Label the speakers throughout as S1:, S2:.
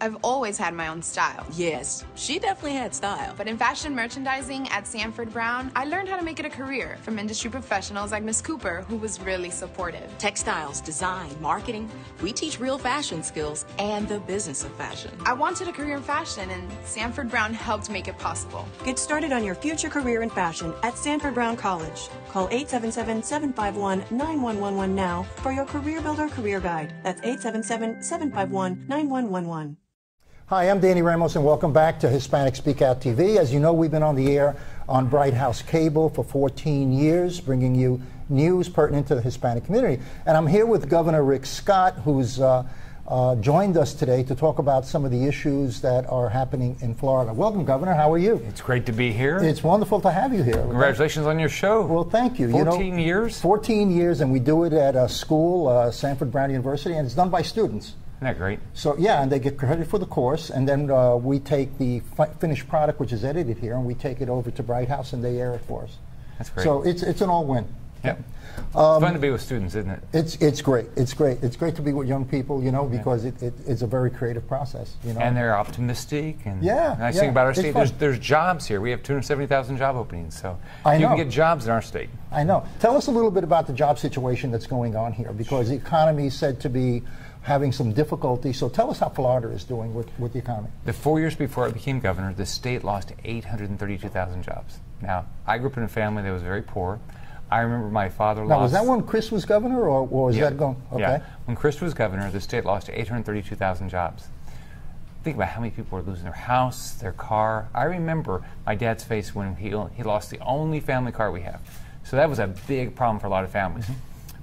S1: I've always had my own style.
S2: Yes, she definitely had style.
S1: But in fashion merchandising at Sanford Brown, I learned how to make it a career from industry professionals like Miss Cooper, who was really supportive.
S2: Textiles, design, marketing, we teach real fashion skills and the business of fashion.
S1: I wanted a career in fashion, and Sanford Brown helped make it possible.
S3: Get started on your future career in fashion at Sanford Brown College. Call 877-751-9111 now for your Career Builder Career Guide. That's 877-751-9111.
S4: Hi, I'm Danny Ramos, and welcome back to Hispanic SpeakOut TV. As you know, we've been on the air on Bright House Cable for 14 years, bringing you news pertinent to the Hispanic community. And I'm here with Governor Rick Scott, who's joined us today to talk about some of the issues that are happening in Florida. Welcome, Governor. How are you?
S5: It's great to be here.
S4: It's wonderful to have you here.
S5: Congratulations on your show.
S4: Well, thank you.
S5: 14 years?
S4: 14 years, and we do it at a school, Sanford Brown University, and it's done by students.
S5: Isn't that great?
S4: So, yeah, and they get credit for the course, and then we take the finished product, which is edited here, and we take it over to Bright House, and they air it for us.
S5: That's great.
S4: So it's an all-win.
S5: Yep. It's fun to be with students, isn't it?
S4: It's great. It's great. It's great to be with young people, you know, because it's a very creative process, you know.
S5: And they're optimistic. And
S4: yeah.
S5: Nice thing about our state, there's jobs here. We have 270,000 job openings, so you can get jobs in our state.
S4: I know. Tell us a little bit about the job situation that's going on here, because the economy is said to be having some difficulty. So tell us how Florida is doing with the economy.
S5: The 4 years before I became governor, the state lost 832,000 jobs. Now, I grew up in a family that was very poor. I remember my father lost...
S4: Now, was that when Chris was governor, or was that going... Okay.
S5: Yeah. When Chris was governor, the state lost 832,000 jobs. Think about how many people were losing their house, their car. I remember my dad's face when he lost the only family car we have. So that was a big problem for a lot of families.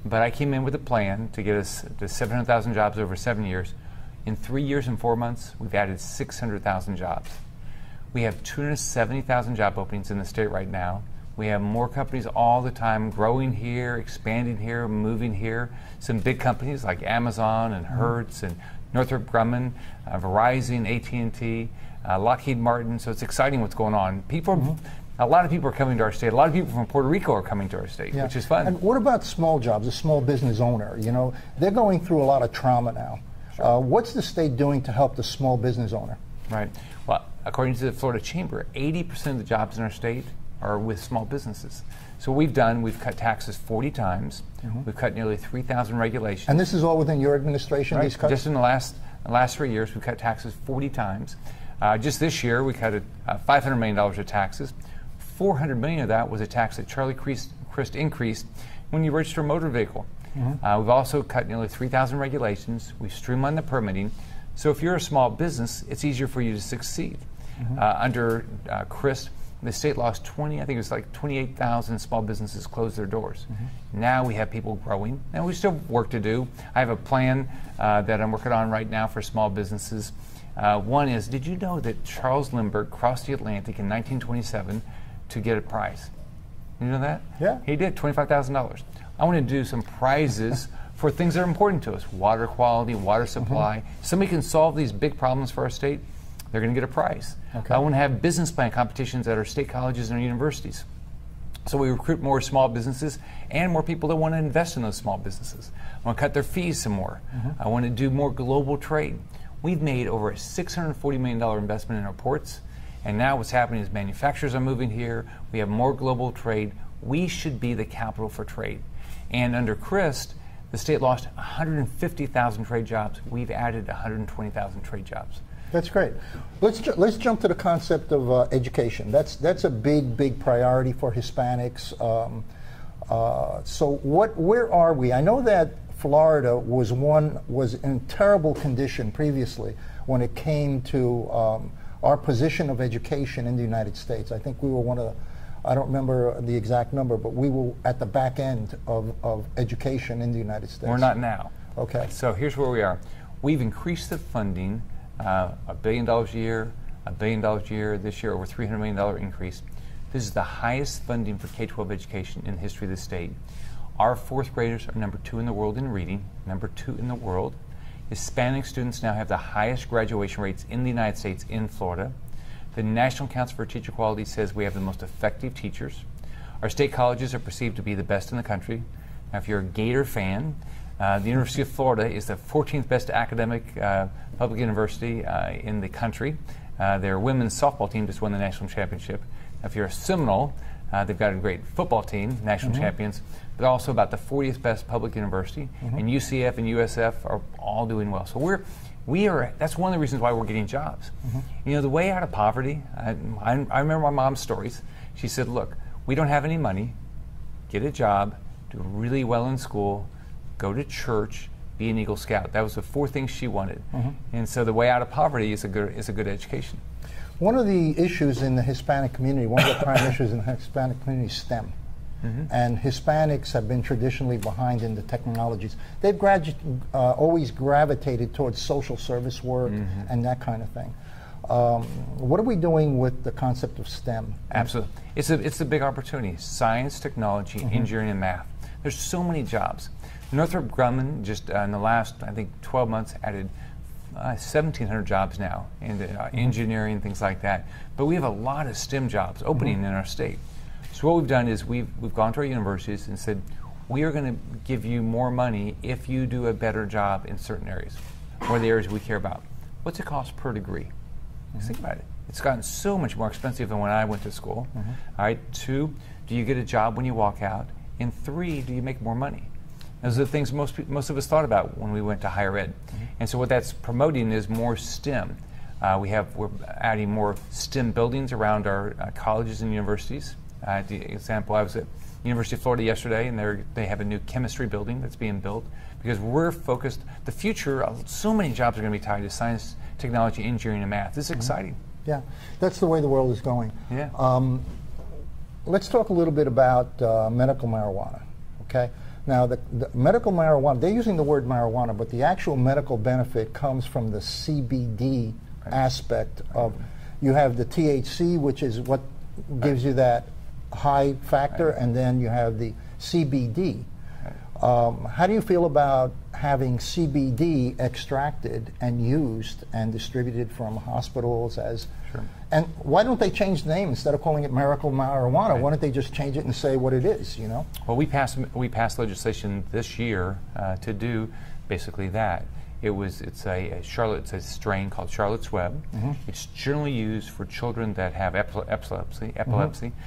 S5: But I came in with a plan to get us to 700,000 jobs over 7 years. In 3 years and 4 months, we've added 600,000 jobs. We have 270,000 job openings in the state right now. We have more companies all the time growing here, expanding here, moving here. Some big companies like Amazon and Hertz and Northrop Grumman, Verizon, AT&T, Lockheed Martin. So it's exciting what's going on. People, a lot of people are coming to our state. A lot of people from Puerto Rico are coming to our state, which is fun.
S4: And what about small jobs, a small business owner? You know, they're going through a lot of trauma now. Sure. What's the state doing to help the small business owner?
S5: Right. Well, according to the Florida Chamber, 80% of the jobs in our state are with small businesses. So what we've done, we've cut taxes 40 times. We've cut nearly 3,000 regulations.
S4: And this is all within your administration, these cuts?
S5: Just in the last 3 years, we've cut taxes 40 times. Just this year, we cut $500 million of taxes. $400 million of that was a tax that Charlie Crist increased when you register a motor vehicle. We've also cut nearly 3,000 regulations. We've streamlined the permitting. So if you're a small business, it's easier for you to succeed. Under Crist, the state lost I think it was like 28,000 small businesses closed their doors. Now we have people growing, and we still have work to do. I have a plan that I'm working on right now for small businesses. One is, did you know that Charles Lindbergh crossed the Atlantic in 1927 to get a prize? You know that?
S4: Yeah.
S5: He did, $25,000. I want to do some prizes for things that are important to us. Water quality, water supply. Somebody can solve these big problems for our state, they're going to get a prize. I want to have business plan competitions at our state colleges and our universities. So we recruit more small businesses and more people that want to invest in those small businesses. I want to cut their fees some more. I want to do more global trade. We've made over a $640 million investment in our ports, and now what's happening is manufacturers are moving here. We have more global trade. We should be the capital for trade. And under Crist, the state lost 150,000 trade jobs. We've added 120,000 trade jobs.
S4: That's great. Let's jump to the concept of education. That's a big priority for Hispanics. So where are we? I know that Florida was in terrible condition previously when it came to our position of education in the United States. I think we were one of the, I don't remember the exact number, but we were at the back end of education in the United States.
S5: We're not now.
S4: Okay.
S5: So here's where we are. We've increased the funding $1 billion a year, $1 billion a year. This year, over $300 million increase. This is the highest funding for K-12 education in the history of the state. Our fourth graders are #2 in the world in reading, #2 in the world. Hispanic students now have the highest graduation rates in the United States in Florida. The National Council for Teacher Quality says we have the most effective teachers. Our state colleges are perceived to be the best in the country. Now, if you're a Gator fan, The University of Florida is the 14th best academic public university in the country. Their women's softball team just won the national championship. If you're a Seminole, they've got a great football team, national champions, but also about the 40th best public university. And UCF and USF are all doing well. So we are. That's one of the reasons why we're getting jobs. You know, the way out of poverty. I remember my mom's stories. She said, "Look, we don't have any money. Get a job, do really well in school, go to church, be an Eagle Scout." That was the 4 things she wanted. And so the way out of poverty is a good education.
S4: One of the issues in the Hispanic community, one of the prime issues in the Hispanic community is STEM. And Hispanics have been traditionally behind in the technologies. They've always gravitated towards social service work and that kind of thing. What are we doing with the concept of STEM?
S5: Absolutely. It's a big opportunity. Science, technology, engineering, and math. There's so many jobs. Northrop Grumman just in the last, I think, 12 months added 1,700 jobs now in engineering, things like that. But we have a lot of STEM jobs opening in our state. So what we've done is we've gone to our universities and said, we are going to give you more money if you do a better job in certain areas, or the areas we care about. What's it cost per degree? Think about it. It's gotten so much more expensive than when I went to school. All right. 2, do you get a job when you walk out? And 3, do you make more money? Those are the things most of us thought about when we went to higher ed. And so what that's promoting is more STEM. We're adding more STEM buildings around our colleges and universities. The example, I was at University of Florida yesterday, and they have a new chemistry building that's being built because we're focused. The future, so many jobs are going to be tied to science, technology, engineering, and math. This is exciting.
S4: Yeah, that's the way the world is going.
S5: Yeah.
S4: Let's talk a little bit about medical marijuana. Okay. Now, the medical marijuana, they're using the word marijuana, but the actual medical benefit comes from the CBD aspect of, you have the THC, which is what gives you that high factor, and then you have the CBD. How do you feel about having CBD extracted and used and distributed from hospitals as, and why don't they change the name instead of calling it medical marijuana? Why don't they just change it and say what it is, you know?
S5: Well, we passed legislation this year to do basically that. It's a strain called Charlotte's Web. It's generally used for children that have epilepsy.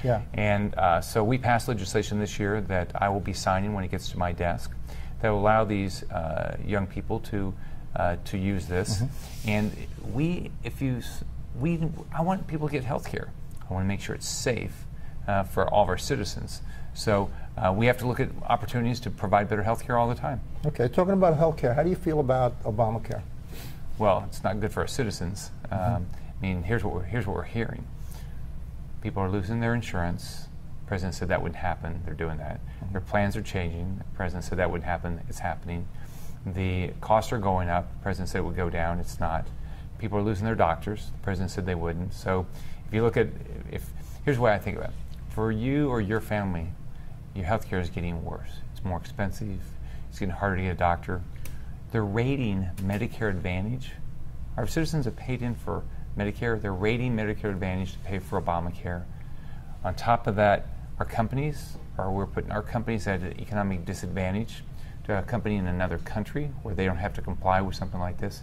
S4: Yeah.
S5: And so we passed legislation this year that I will be signing when it gets to my desk that will allow these young people to use this. And I want people to get health care. I want to make sure it's safe for all of our citizens. So we have to look at opportunities to provide better health care all the time.
S4: Okay, talking about health care, how do you feel about Obamacare?
S5: Well, it's not good for our citizens. I mean, here's what we're hearing. People are losing their insurance. The president said that wouldn't happen. They're doing that. Their plans are changing. The president said that wouldn't happen. It's happening. The costs are going up. The president said it would go down. It's not. People are losing their doctors. The president said they wouldn't. So if you look at, here's the way I think about it. For you or your family, your health care is getting worse. It's more expensive. It's getting harder to get a doctor. They're rating Medicare Advantage. Our citizens have paid in for Medicare. They're rating Medicare Advantage to pay for Obamacare. On top of that, we're putting our companies at an economic disadvantage to a company in another country where they don't have to comply with something like this.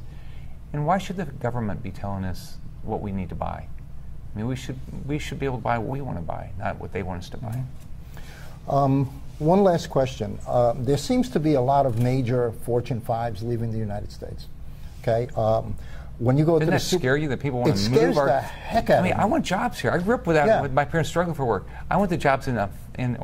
S5: And why should the government be telling us what we need to buy? I mean, we should be able to buy what we want to buy, not what they want us to buy.
S4: One last question. There seems to be a lot of major Fortune 5s leaving the United States. Okay, when you go
S5: Doesn't
S4: to
S5: that scare you that people want to move?
S4: It scares the heck out of me.
S5: I want jobs here. I grew up with that, with my parents struggling for work. I want the jobs well,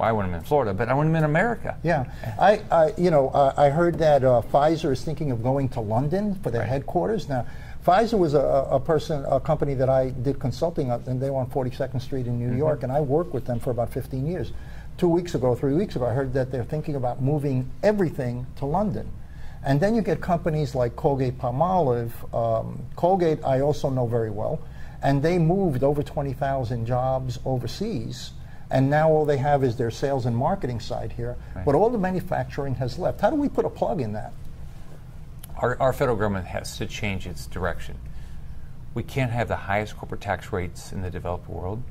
S5: I want them in Florida, but I want them in America.
S4: Yeah, I heard that Pfizer is thinking of going to London for their headquarters. Now, Pfizer was a company that I did consulting on, and they were on 42nd Street in New York, and I worked with them for about 15 years. 3 weeks ago, I heard that they're thinking about moving everything to London. And then you get companies like Colgate-Palmolive. Colgate I also know very well, and they moved over 20,000 jobs overseas, and now all they have is their sales and marketing side here, but all the manufacturing has left. How do we put a plug in that?
S5: Our federal government has to change its direction. We can't have the highest corporate tax rates in the developed world.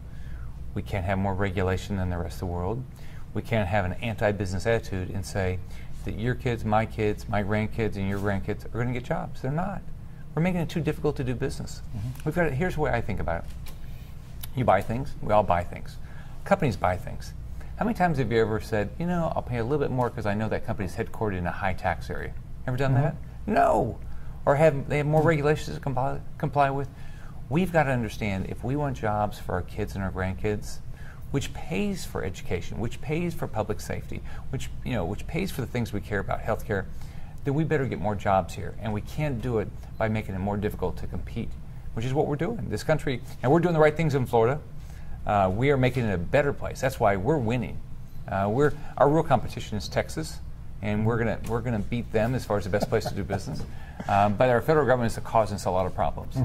S5: We can't have more regulation than the rest of the world. We can't have an anti-business attitude and say that your kids, my grandkids, and your grandkids are going to get jobs. They're not. We're making it too difficult to do business. We've got here's the way I think about it. You buy things. We all buy things. Companies buy things. How many times have you ever said, you know, I'll pay a little bit more because I know that company's headquartered in a high tax area? Ever done that? No. Or they have more regulations to comply with? We've got to understand if we want jobs for our kids and our grandkids, which pays for education, which pays for public safety, which pays for the things we care about, healthcare, then we better get more jobs here. And we can't do it by making it more difficult to compete, which is what we're doing. This country, and we're doing the right things in Florida. We are making it a better place. That's why we're winning. Our real competition is Texas, and we're gonna beat them as far as the best place to do business. But our federal government is causing us a lot of problems.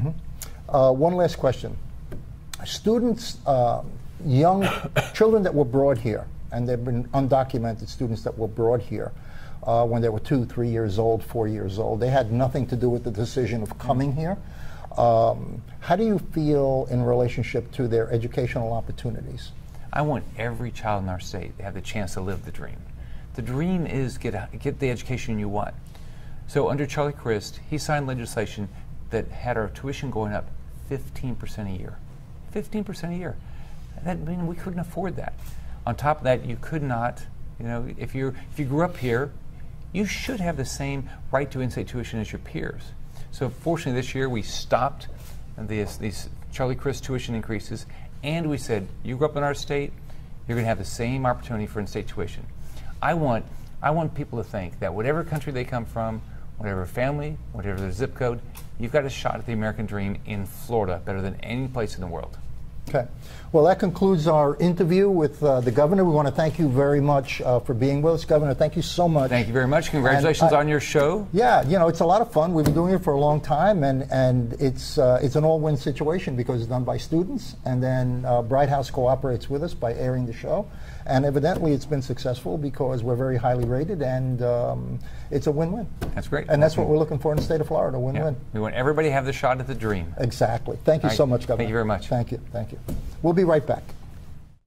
S4: One last question. Students, young children that were brought here, and they've been undocumented students that were brought here when they were 2, 3 years old, 4 years old. They had nothing to do with the decision of coming here. How do you feel in relationship to their educational opportunities?
S5: I want every child in our state to have the chance to live the dream. The dream is get the education you want. So under Charlie Crist, he signed legislation that had our tuition going up 15% a year. 15% a year. That means we couldn't afford that. On top of that, you could not, you know, if you grew up here, you should have the same right to in-state tuition as your peers. So fortunately this year we stopped these Charlie Crist tuition increases, and we said, you grew up in our state, you're going to have the same opportunity for in-state tuition. I want people to think that whatever country they come from, whatever family, whatever their zip code, you've got a shot at the American dream in Florida better than any place in the world.
S4: Okay. Well, that concludes our interview with the governor. We want to thank you very much for being with us, Governor. Thank you so much.
S5: Thank you very much. Congratulations on your show.
S4: Yeah, you know, it's a lot of fun. We've been doing it for a long time, and it's an all-win situation because it's done by students, and then Bright House cooperates with us by airing the show. And evidently it's been successful because we're very highly rated, and it's a win-win.
S5: That's great.
S4: And that's what we're looking for in the state of Florida, win-win.
S5: Yeah. We want everybody to have the shot at the dream.
S4: Exactly. Thank you so much, Governor.
S5: Thank you very much.
S4: Thank you. Thank you. We'll be right back.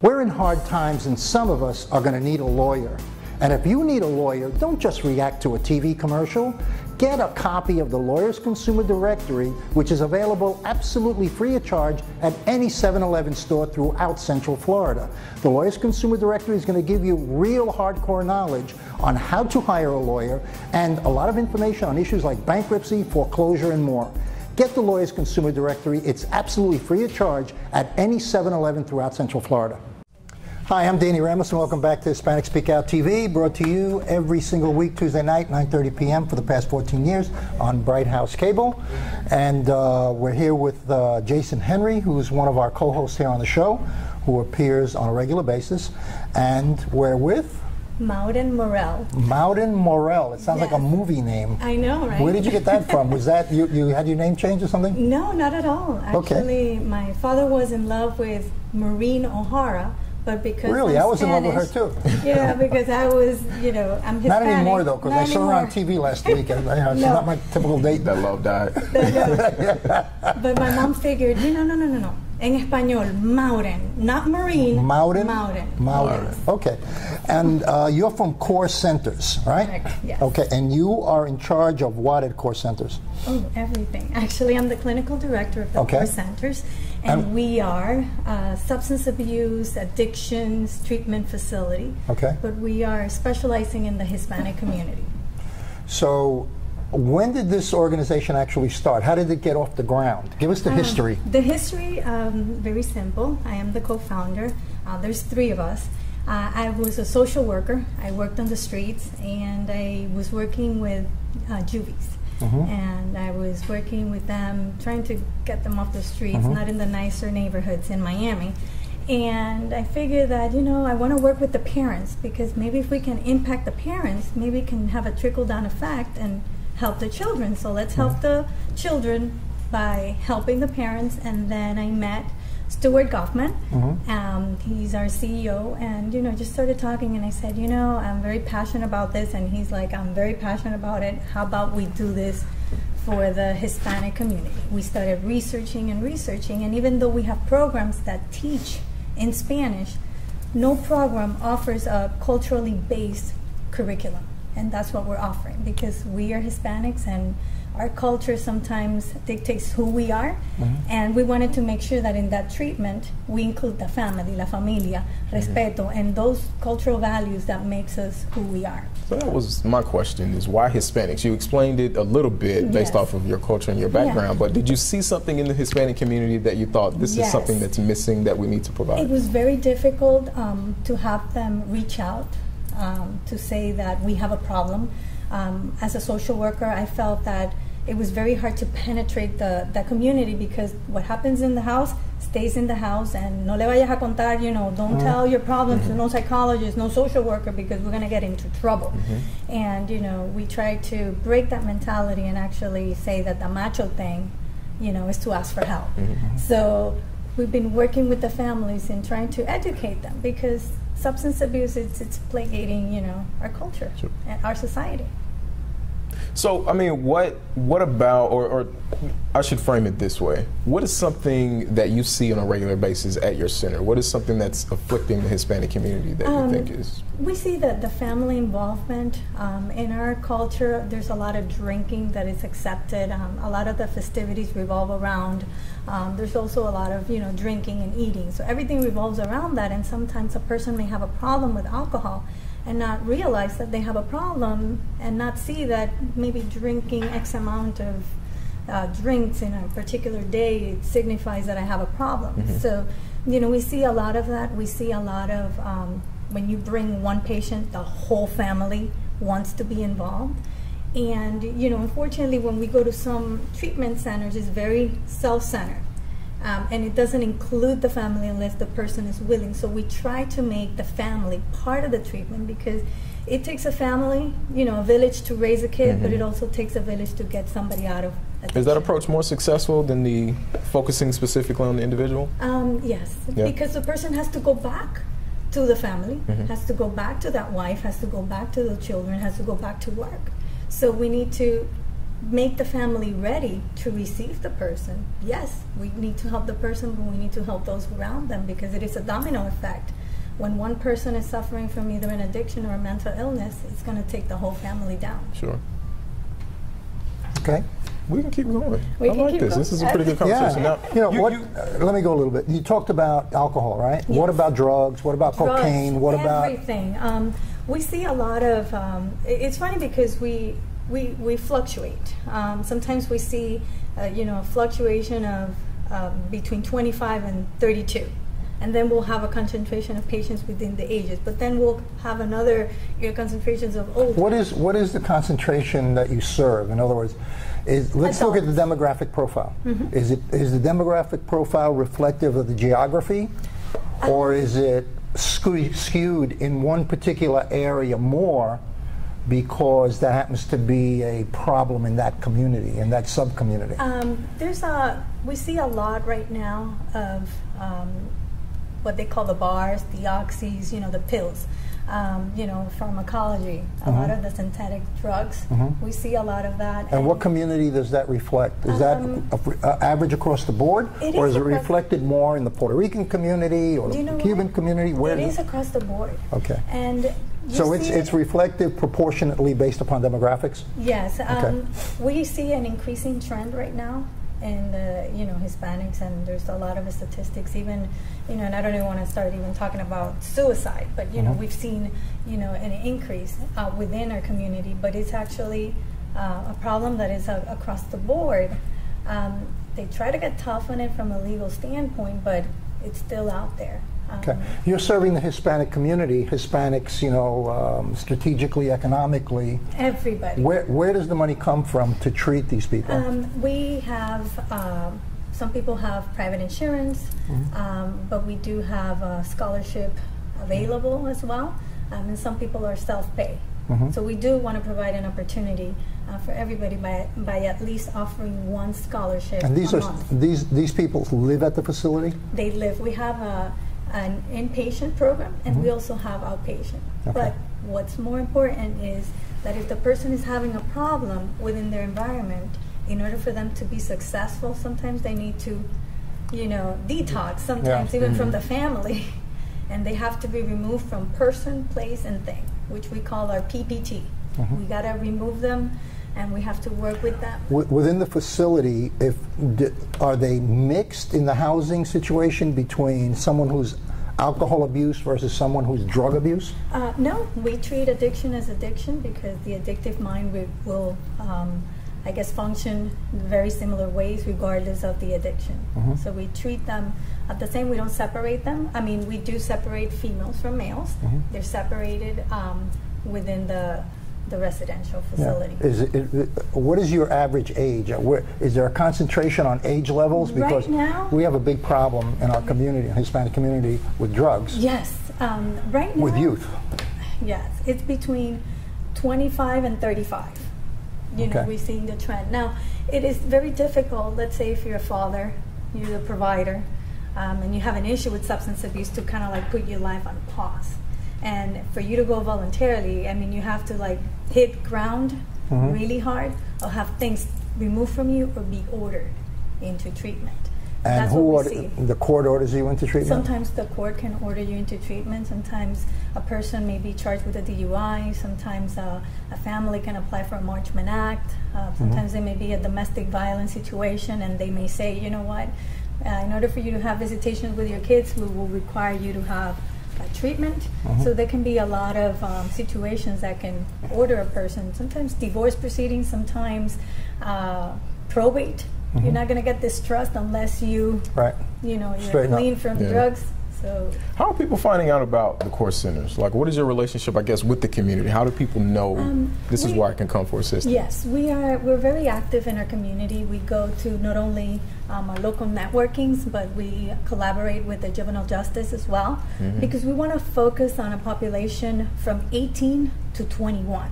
S4: We're in hard times, and some of us are going to need a lawyer. And if you need a lawyer, don't just react to a TV commercial. Get a copy of the Lawyers Consumer Directory, which is available absolutely free of charge at any 7-Eleven store throughout Central Florida. The Lawyers Consumer Directory is going to give you real hardcore knowledge on how to hire a lawyer and a lot of information on issues like bankruptcy, foreclosure, and more. Get the Lawyers Consumer Directory. It's absolutely free of charge at any 7-Eleven throughout Central Florida. Hi, I'm Danny Ramos, and welcome back to Hispanic SpeakOut TV, brought to you every single week, Tuesday night, 9:30 p.m. for the past 14 years on Bright House Cable. And we're here with Jason Henry, who's one of our co-hosts here on the show, who appears on a regular basis. And we're with?
S6: Mauden Morel.
S4: Mauden Morel. It sounds like a movie name.
S6: I know, right?
S4: Where did you get that from? Was that, you had your name changed or something?
S6: No, not at all. Actually, my father was in love with Maureen O'Hara. But because
S4: really,
S6: I'm
S4: I was
S6: Spanish,
S4: in love with her too.
S6: Yeah, because I was, you know, I'm Hispanic.
S4: Not anymore though, because I saw her on TV last week. It's not my typical date.
S7: That love died.
S6: But my mom figured, no. En español, Mauden, not Maureen.
S4: Mauden?
S6: Mauden.
S4: Yes. Okay. And you're from Core Centers, right?
S6: Correct, yes.
S4: Okay, and you are in charge of what at Core Centers?
S6: Oh, everything. Actually, I'm the clinical director of the Core Centers. And we are a substance abuse, addictions, treatment facility. Okay. But we are specializing in the Hispanic community.
S4: So, when did this organization actually start? How did it get off the ground? Give us the history.
S6: The history, very simple. I am the co-founder. There's 3 of us. I was a social worker. I worked on the streets, and I was working with juvies. And I was working with them, trying to get them off the streets, not in the nicer neighborhoods in Miami. And I figured that, you know, I want to work with the parents, because maybe if we can impact the parents, maybe we can have a trickle-down effect and help the children. So let's help the children by helping the parents. And then I met Stuart Goffman. He's our CEO, and you know, just started talking, and I said, you know, I'm very passionate about this, and he's like, I'm very passionate about it. How about we do this for the Hispanic community? We started researching, and even though we have programs that teach in Spanish, no program offers a culturally based curriculum. and that's what we're offering, because we are Hispanics and our culture sometimes dictates who we are, and we wanted to make sure that in that treatment we include the family, la familia, respeto, and those cultural values that makes us who we are.
S7: So that was my question, is why Hispanics? You explained it a little bit based off of your culture and your background, but did you see something in the Hispanic community that you thought this is something that's missing that we need to provide?
S6: It was very difficult to have them reach out to say that we have a problem. As a social worker, I felt that it was very hard to penetrate the community, because what happens in the house stays in the house, and no le vayas a contar, you know, don't tell your problems to no psychologist, no social worker, because we're going to get into trouble. And, you know, we try to break that mentality and actually say that the macho thing, you know, is to ask for help. So we've been working with the families and trying to educate them, because substance abuse, it's plaguing, you know, our culture and our society.
S7: So, I mean, what about, or I should frame it this way, what is something that you see on a regular basis at your center? What is something that's afflicting the Hispanic community that you think is?
S6: We see that the family involvement in our culture, there's a lot of drinking that is accepted. A lot of the festivities revolve around. There's also a lot of, you know, drinking and eating. So everything revolves around that, and sometimes a person may have a problem with alcohol and not realize that they have a problem, and not see that maybe drinking X amount of drinks in a particular day, it signifies that I have a problem. So, you know, we see a lot of that. We see a lot of, when you bring one patient, the whole family wants to be involved. And, you know, unfortunately, when we go to some treatment centers, it's very self-centered. And it doesn't include the family unless the person is willing. So we try to make the family part of the treatment, because it takes a family, you know, a village to raise a kid, but it also takes a village to get somebody out of addiction.
S7: Is that approach more successful than the focusing specifically on the individual?
S6: Yes, because the person has to go back to the family, has to go back to that wife, has to go back to the children, has to go back to work. So we need to make the family ready to receive the person. Yes, we need to help the person, but we need to help those around them, because it is a domino effect. When one person is suffering from either an addiction or a mental illness, it's going to take the whole family down.
S7: Sure.
S4: Okay.
S7: We can keep going.
S6: We
S7: I
S6: can
S7: like
S6: keep
S7: this.
S6: going.
S7: This is a pretty good conversation.
S4: Yeah.
S7: Now,
S4: You know, let me go a little bit. You talked about alcohol, right?
S6: Yes.
S4: What about drugs? What about cocaine? What about
S6: everything? We see a lot of. It's funny because we fluctuate. Sometimes we see, you know, a fluctuation of between 25 and 32. And then we'll have a concentration of patients within the ages. But then we'll have another, you know, concentrations of older.
S4: what is the concentration that you serve? In other words, let's look at the demographic profile. Is the demographic profile reflective of the geography, or is it skewed in one particular area more because that happens to be a problem in that community, in that sub-community?
S6: We see a lot right now of what they call the bars, the oxys, you know, the pills, you know, pharmacology, a lot of the synthetic drugs. We see a lot of that.
S4: And what community does that reflect? Is that average across the board, or is it reflected more in the Puerto Rican community or the Cuban community? Where
S6: it is across the board.
S4: Okay.
S6: And
S4: so it's reflective proportionately based upon demographics?
S6: Yes.
S4: Okay.
S6: We see an increasing trend right now in the, you know, Hispanics, and there's a lot of statistics, even, you know, and I don't even want to start even talking about suicide, but, you know, we've seen, you know, an increase within our community, but it's actually a problem that is across the board. They try to get tough on it from a legal standpoint, but it's still out there.
S4: Okay. You're serving the Hispanic community, Hispanics, you know, strategically, economically.
S6: Everybody.
S4: Where does the money come from to treat these people?
S6: We have, some people have private insurance, but we do have a scholarship available as well, and some people are self-pay. So we do want to provide an opportunity for everybody by at least offering one scholarship
S4: and these
S6: a
S4: are
S6: month.
S4: these people live at the facility?
S6: They live. We have an inpatient program, and we also have outpatient.
S4: Okay.
S6: But what's more important is that if the person is having a problem within their environment, in order for them to be successful, sometimes they need to, you know, detox, sometimes even from the family, and they have to be removed from person, place, and thing, which we call our PPT. We got to remove them, and we have to work with them.
S4: Within the facility, are they mixed in the housing situation between someone who's alcohol abuse versus someone who's drug abuse?
S6: No, we treat addiction as addiction because the addictive mind will I guess, function in very similar ways regardless of the addiction. So we treat them the same. We don't separate them. I mean, we do separate females from males. They're separated within the residential facility.
S4: Yeah. What is your average age? Is there a concentration on age levels? Because
S6: right now,
S4: we have a big problem in our community, Hispanic community, with drugs.
S6: Yes, right now.
S4: With youth.
S6: Yes, it's between 25 and 35. You know, we're seeing the trend. Now, it is very difficult, let's say if you're a father, you're the provider, and you have an issue with substance abuse, to kind of like put your life on pause. And for you to go voluntarily, I mean, you have to like hit ground really hard, or have things removed from you, or be ordered into treatment.
S4: And
S6: that's
S4: who
S6: what we see.
S4: The court orders you into treatment?
S6: Sometimes the court can order you into treatment. Sometimes a person may be charged with a DUI. Sometimes a family can apply for a Marchman Act. Sometimes there may be a domestic violence situation, and they may say, you know what, in order for you to have visitations with your kids, we will require you to have treatment. So there can be a lot of situations that can order a person. Sometimes divorce proceedings, sometimes probate. You're not going to get this trust unless you, you know, you're clean from drugs. So,
S7: how are people finding out about the core centers? Like, what is your relationship, I guess, with the community? How do people know this is where I can come for assistance?
S6: Yes, we're very active in our community. We go to not only our local networkings, but we collaborate with the juvenile justice as well, because we want to focus on a population from 18 to 21.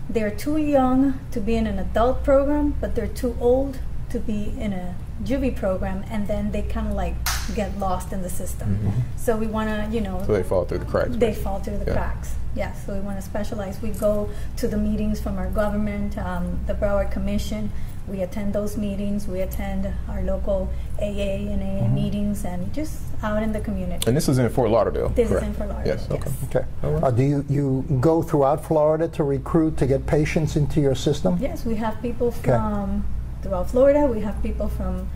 S6: They're too young to be in an adult program, but they're too old to be in a juvie program, and then they kind of like get lost in the system. So we want to, you know,
S7: so they fall through the cracks.
S6: They fall through the cracks. Yeah. So we want to specialize. We go to the meetings from our government, the Broward Commission. We attend those meetings. We attend our local AA and AA meetings, and just out in the community.
S7: And this is in Fort Lauderdale.
S6: This is in Fort Lauderdale.
S7: Yes. Okay.
S4: Okay. Right. Do you go throughout Florida to recruit, to get patients into your system?
S6: Yes, we have people from throughout Florida. We have people from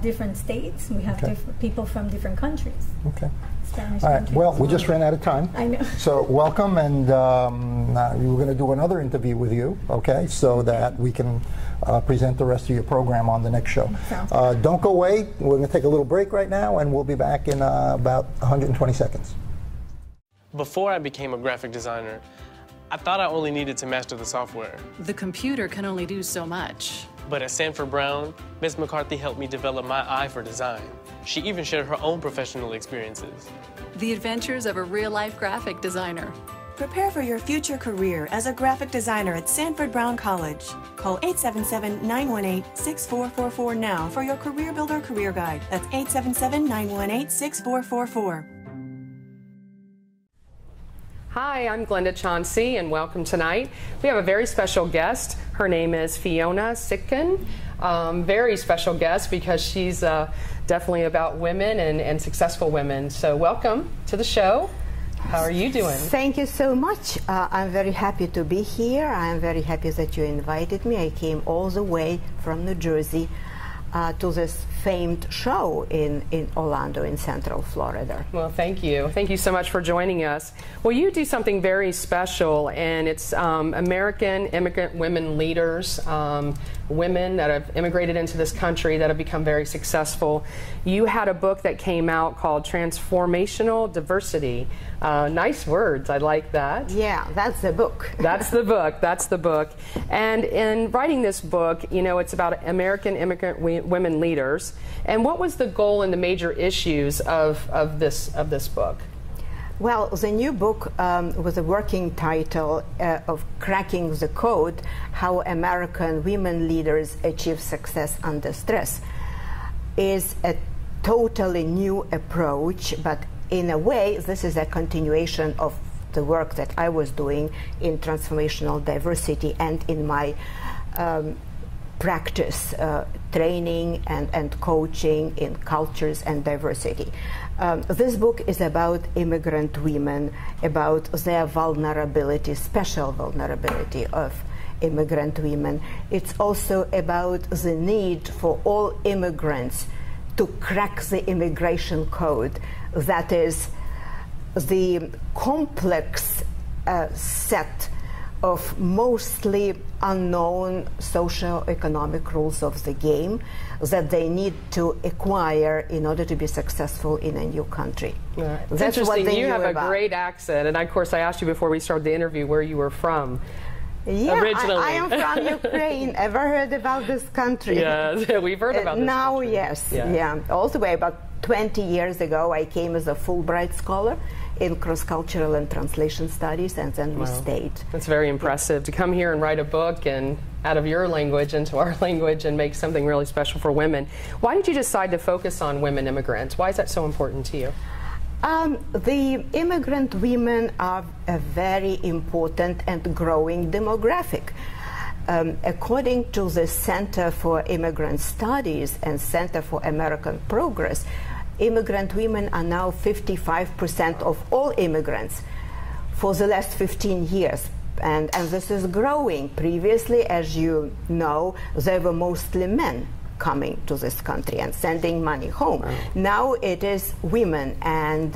S6: different states. We have people from different countries.
S4: Okay.
S6: Spanish
S4: All right.
S6: countries.
S4: Well, we just ran out of time.
S6: I know.
S4: So welcome, and we're going to do another interview with you, okay, so that we can present the rest of your program on the next show. Don't go away. We're going to take a little break right now, and we'll be back in about 120 seconds.
S8: Before I became a graphic designer, I thought I only needed to master the software.
S9: The computer can only do so much.
S8: But at Sanford Brown, Ms. McCarthy helped me develop my eye for design. She even shared her own professional experiences.
S9: The adventures of a real-life graphic designer.
S3: Prepare for your future career as a graphic designer at Sanford Brown College. Call 877-918-6444 now for your Career Builder Career Guide. That's 877-918-6444.
S10: Hi, I'm Glenda Chauncey, and welcome tonight. We have a very special guest. Her name is Fiona Sitkin. Very special guest because she's definitely about women and successful women. So welcome to the show. How are you doing?
S11: Thank you so much. I'm very happy to be here. I'm very happy that you invited me. I came all the way from New Jersey to this famed show in Orlando, in Central Florida.
S10: Well, thank you. Thank you so much for joining us. Well, you do something very special, and it's American immigrant women leaders, women that have immigrated into this country that have become very successful. You had a book that came out called Transformational Diversity. Nice words. I like that.
S11: Yeah, that's the book.
S10: That's the book. That's the book. And in writing this book, you know, it's about American immigrant women leaders. And what was the goal and the major issues of this book?
S11: Well, the new book with a working title of Cracking the Code, How American Women Leaders Achieve Success Under Stress, is a totally new approach, but in a way, this is a continuation of the work that I was doing in transformational diversity and in my practice training and coaching in cultures and diversity. This book is about immigrant women, about their vulnerability, special vulnerability of immigrant women. It's also about the need for all immigrants to crack the immigration code, that is, the complex set of mostly unknown socio-economic rules of the game that they need to acquire in order to be successful in a new country.
S10: Yeah. It's
S11: That's
S10: interesting.
S11: what they
S10: you
S11: knew
S10: have a
S11: about.
S10: great accent, and of course I asked you before we started the interview where you were from.
S11: Yeah,
S10: originally.
S11: I am from Ukraine. Ever heard about this country?
S10: Yeah, we've heard about this
S11: now,
S10: country.
S11: yes.
S10: Yeah.
S11: Yeah. All the way about 20 years ago, I came as a Fulbright scholar in cross-cultural and translation studies, and then we stayed.
S10: That's very impressive to come here and write a book and out of your language into our language and make something really special for women. Why did you decide to focus on women immigrants? Why is that so important to you?
S11: The immigrant women are a very important and growing demographic. According to the Center for Immigrant Studies and Center for American Progress, immigrant women are now 55% of all immigrants for the last 15 years. And this is growing. Previously, as you know, they were mostly men coming to this country and sending money home. Wow. Now it is women, and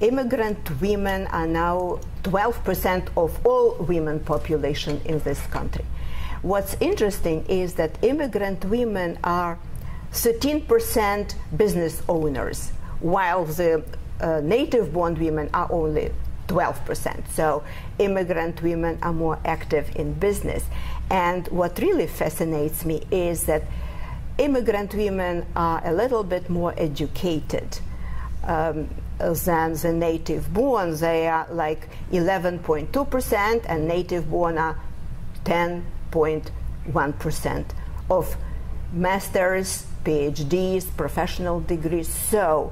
S11: immigrant women are now 12% of all women population in this country. What's interesting is that immigrant women are 13% business owners, while the native-born women are only 12%. So immigrant women are more active in business. And what really fascinates me is that immigrant women are a little bit more educated than the native-born. They are like 11.2%, and native-born are 10.1% of masters, PhDs, professional degrees. So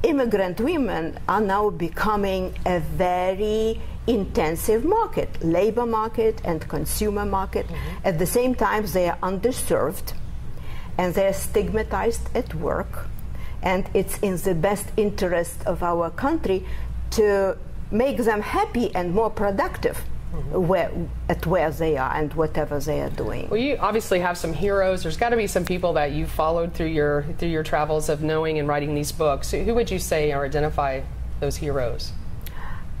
S11: immigrant women are now becoming a very intensive market, labor market and consumer market. At the same time, they are underserved and they are stigmatized at work, and it's in the best interest of our country to make them happy and more productive where they are and whatever they are doing.
S10: Well, you obviously have some heroes. There's got to be some people that you followed through your travels of knowing and writing these books. Who would you say or identify those heroes?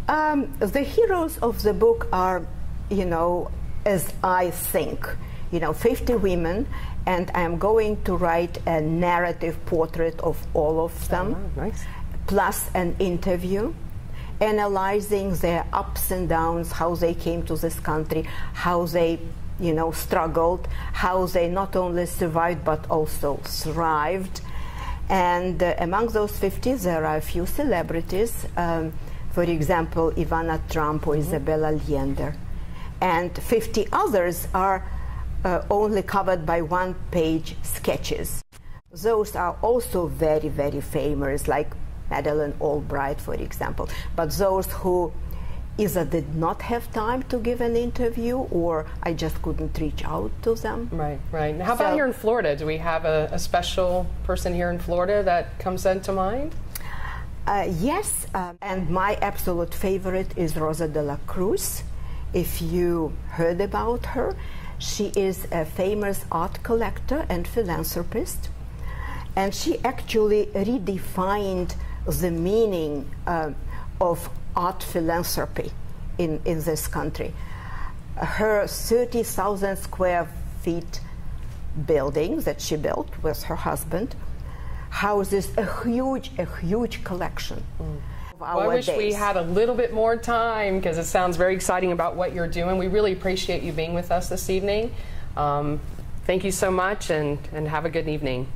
S11: The heroes of the book are, as I think, 50 women, and I'm going to write a narrative portrait of all of them,
S10: nice.
S11: Plus an interview analyzing their ups and downs, how they came to this country, how they, struggled, how they not only survived but also thrived. And among those 50, there are a few celebrities. For example, Ivana Trump or Isabella Allende. And 50 others are only covered by one-page sketches. Those are also very, very famous, like Madeleine Albright, for example. But those who either did not have time to give an interview or I just couldn't reach out to them.
S10: Right, right. How about here in Florida? Do we have a special person here in Florida that comes into mind?
S11: Yes, and my absolute favorite is Rosa de la Cruz. If you heard about her, she is a famous art collector and philanthropist, and she actually redefined the meaning of art philanthropy in this country. Her 30,000 square feet building that she built with her husband houses a huge collection of our
S10: I wish
S11: days.
S10: we had a little bit more time, because it sounds very exciting about what you're doing. We really appreciate you being with us this evening. Thank you so much, and have a good evening.